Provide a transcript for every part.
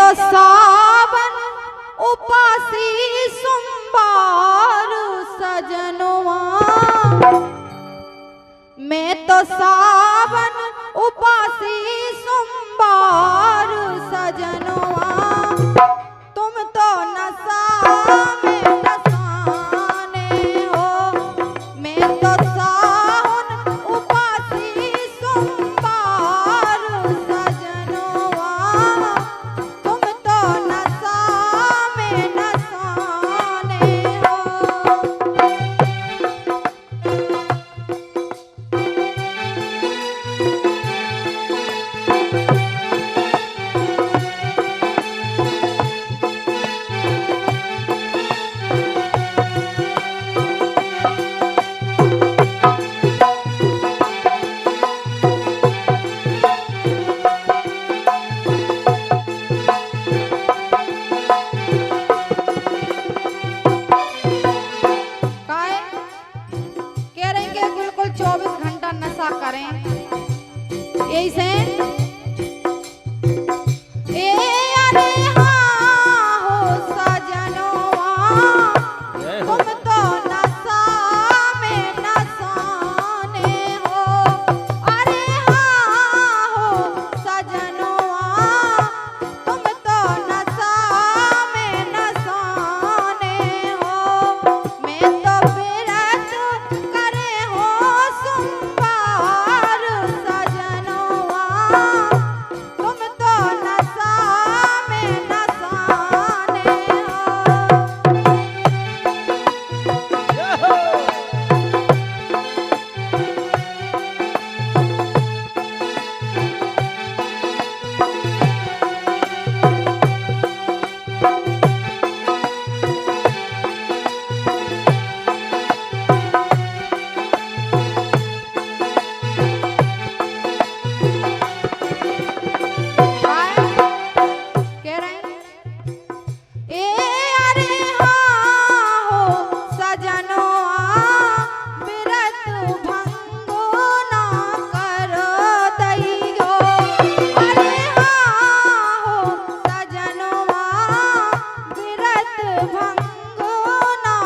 तो सावन उपासी सोमवार सजनवा, मैं तो सावन उपासी सोमवार सजनवा, तुम तो नशा में नशाने हो। मैं तो सावन उपासी सोमवार सजनवा, तुम तो नशा में नशाने हो। बिल्कुल 24 घंटा नशा करें, यही से ए अरे हाँ हो सजनवा, तुम तो नशा में नशाने हो। अरे हाँ हो सजनवा, तुम तो नशा में नशाने हो। मैं तो व्रत करे हो सोमवार सजनवा, तुम तो नशा में नशाने हो। कह रहे हैं ए अरे हाँ हो सजनवा, व्रत भंग ना करो दैयो। अरे हाँ हो सजनवा, व्रत भंग ना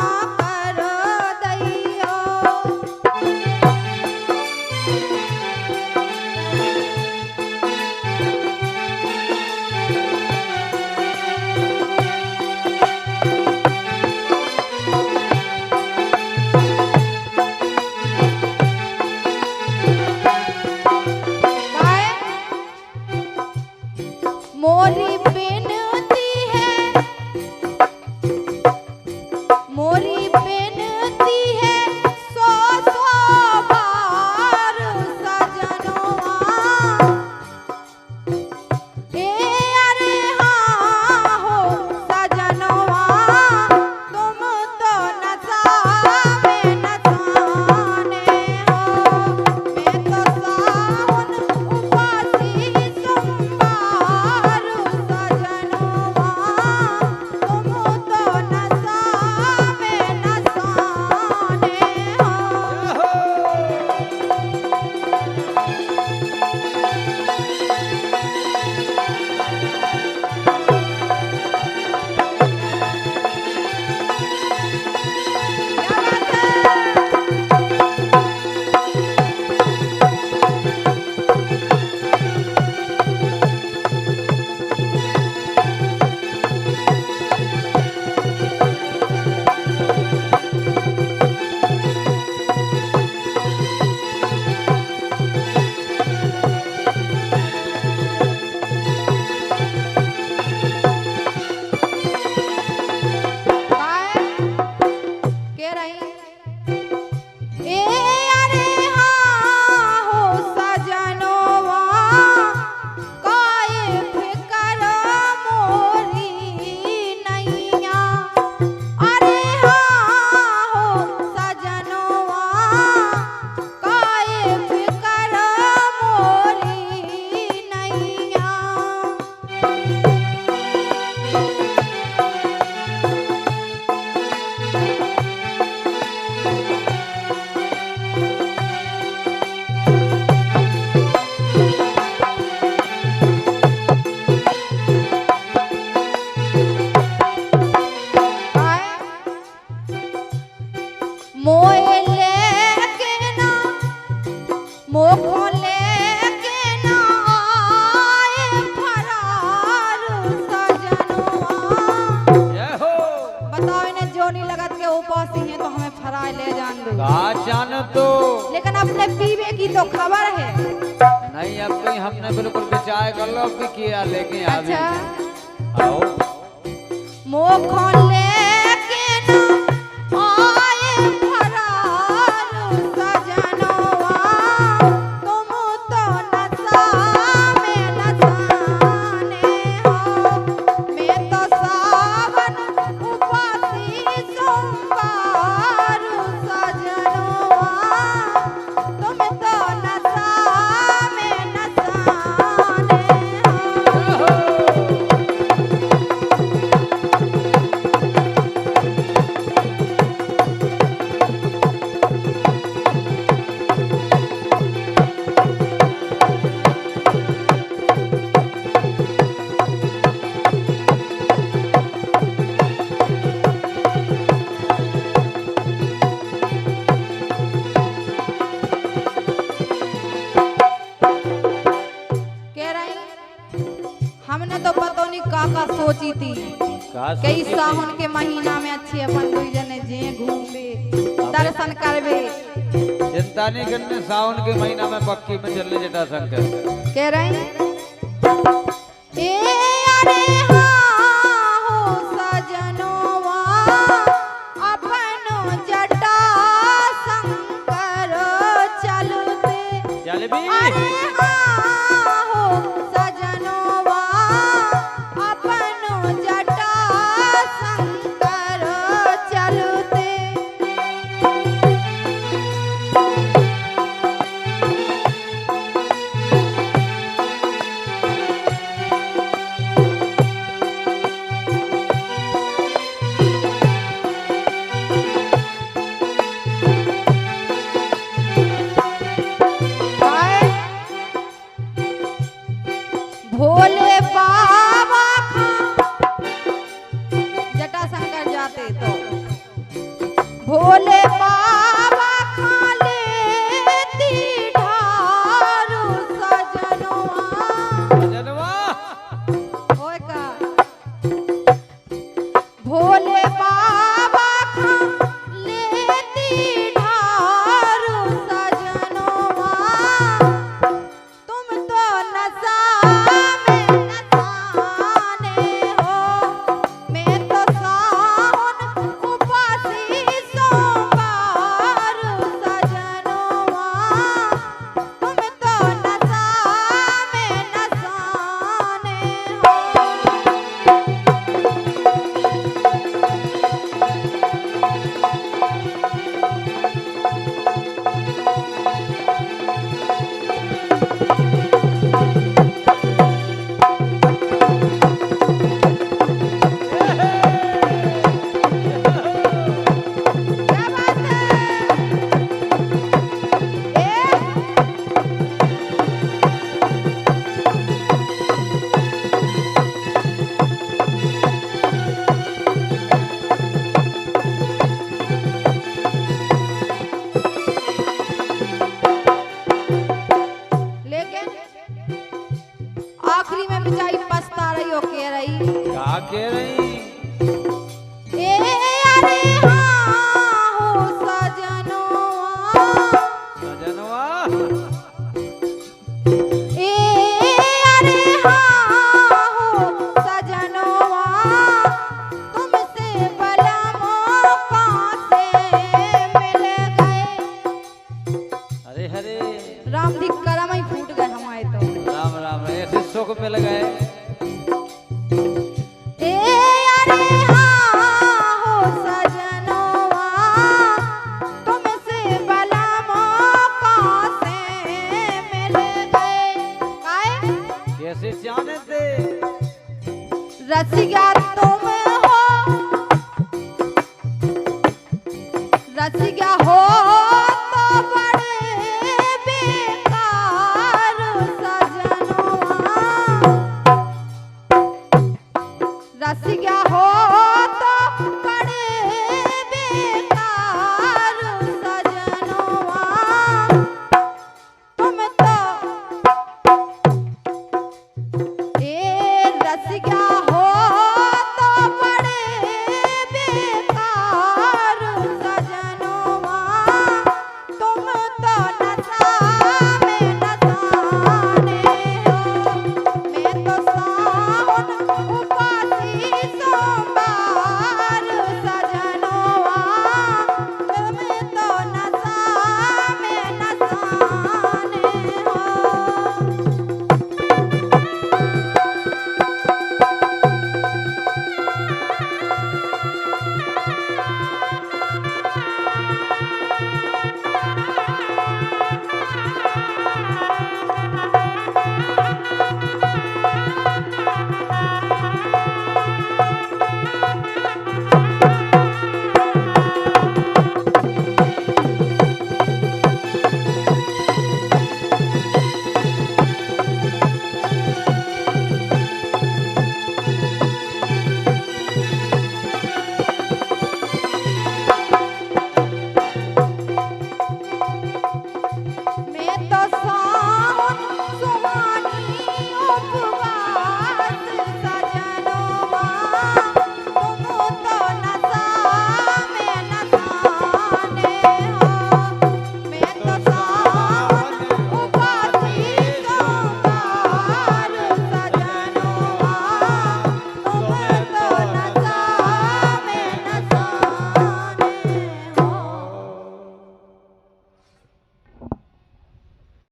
करो दैयो। मोरी बिनती है, मोरी बिनती है 100 बार सजनवा, ए अरे हाँ हो सजनवा, तुम तो नशा में नशाने हो। मैं तो सावन उपासी सोमवार सजनवा, पीवे की तो खबर है। नहीं अब कहीं हमने बिल्कुल विचार कर लो कि किया लेके अभी अच्छा आओ मोखन लेके ना आए फरार सजनवा तुम तो नशा में नशाने हो। मैं तो सावन उपासी सोमवार सजनवा तुम तो नशा में नशाने हो। कह रही हमने तो पता नहीं का सोची थी कई सावन के महीना में अच्छे अपन दुई जने जे घूमबे दर्शन करबे। चिंता नहीं करने सावन के महीना में पक्की में चलने जटा शंकर कह रही ए अरे हाँ हो सजनवा अपनो जटा शंकर चलते। चल भी अरे हाँ हो सजनवा अपनो जटा शंकर चलते। हाय भोले बाबा जटा शंकर जाते तो भोले बाबा खा लेती ढारू सजनवा। जनवा ओए का भोले बाबा खा लेती ढारू सजनवा तुम तो नशा में नशाने हो। मैं तो सावन उपासी सोमवार सजनवा तुम तो नशा में नशाने हो। क्या बात है ए लेकिन आखिरी में बेचारी पछता रही हो कह रही क्या कह रही ए अरे हाँ हो सजनवा सजनवा ए अरे हाँ हो सजनवा तुमसे भला मौका से मिल गए। अरे हरे राम दी करम ही फूट गए हमारे तो। राम राम ऐसे सुख मिल गए ए अरे हाँ हो सजनवा तुमसे भला मौका से मिल गए। काहे कैसे जाने थे रसिया तुम हो रसिया हो तो बड़े बेकार सजनवा। रसिया हो तो बड़े बेकार सजनवा तुम तो ए रसिया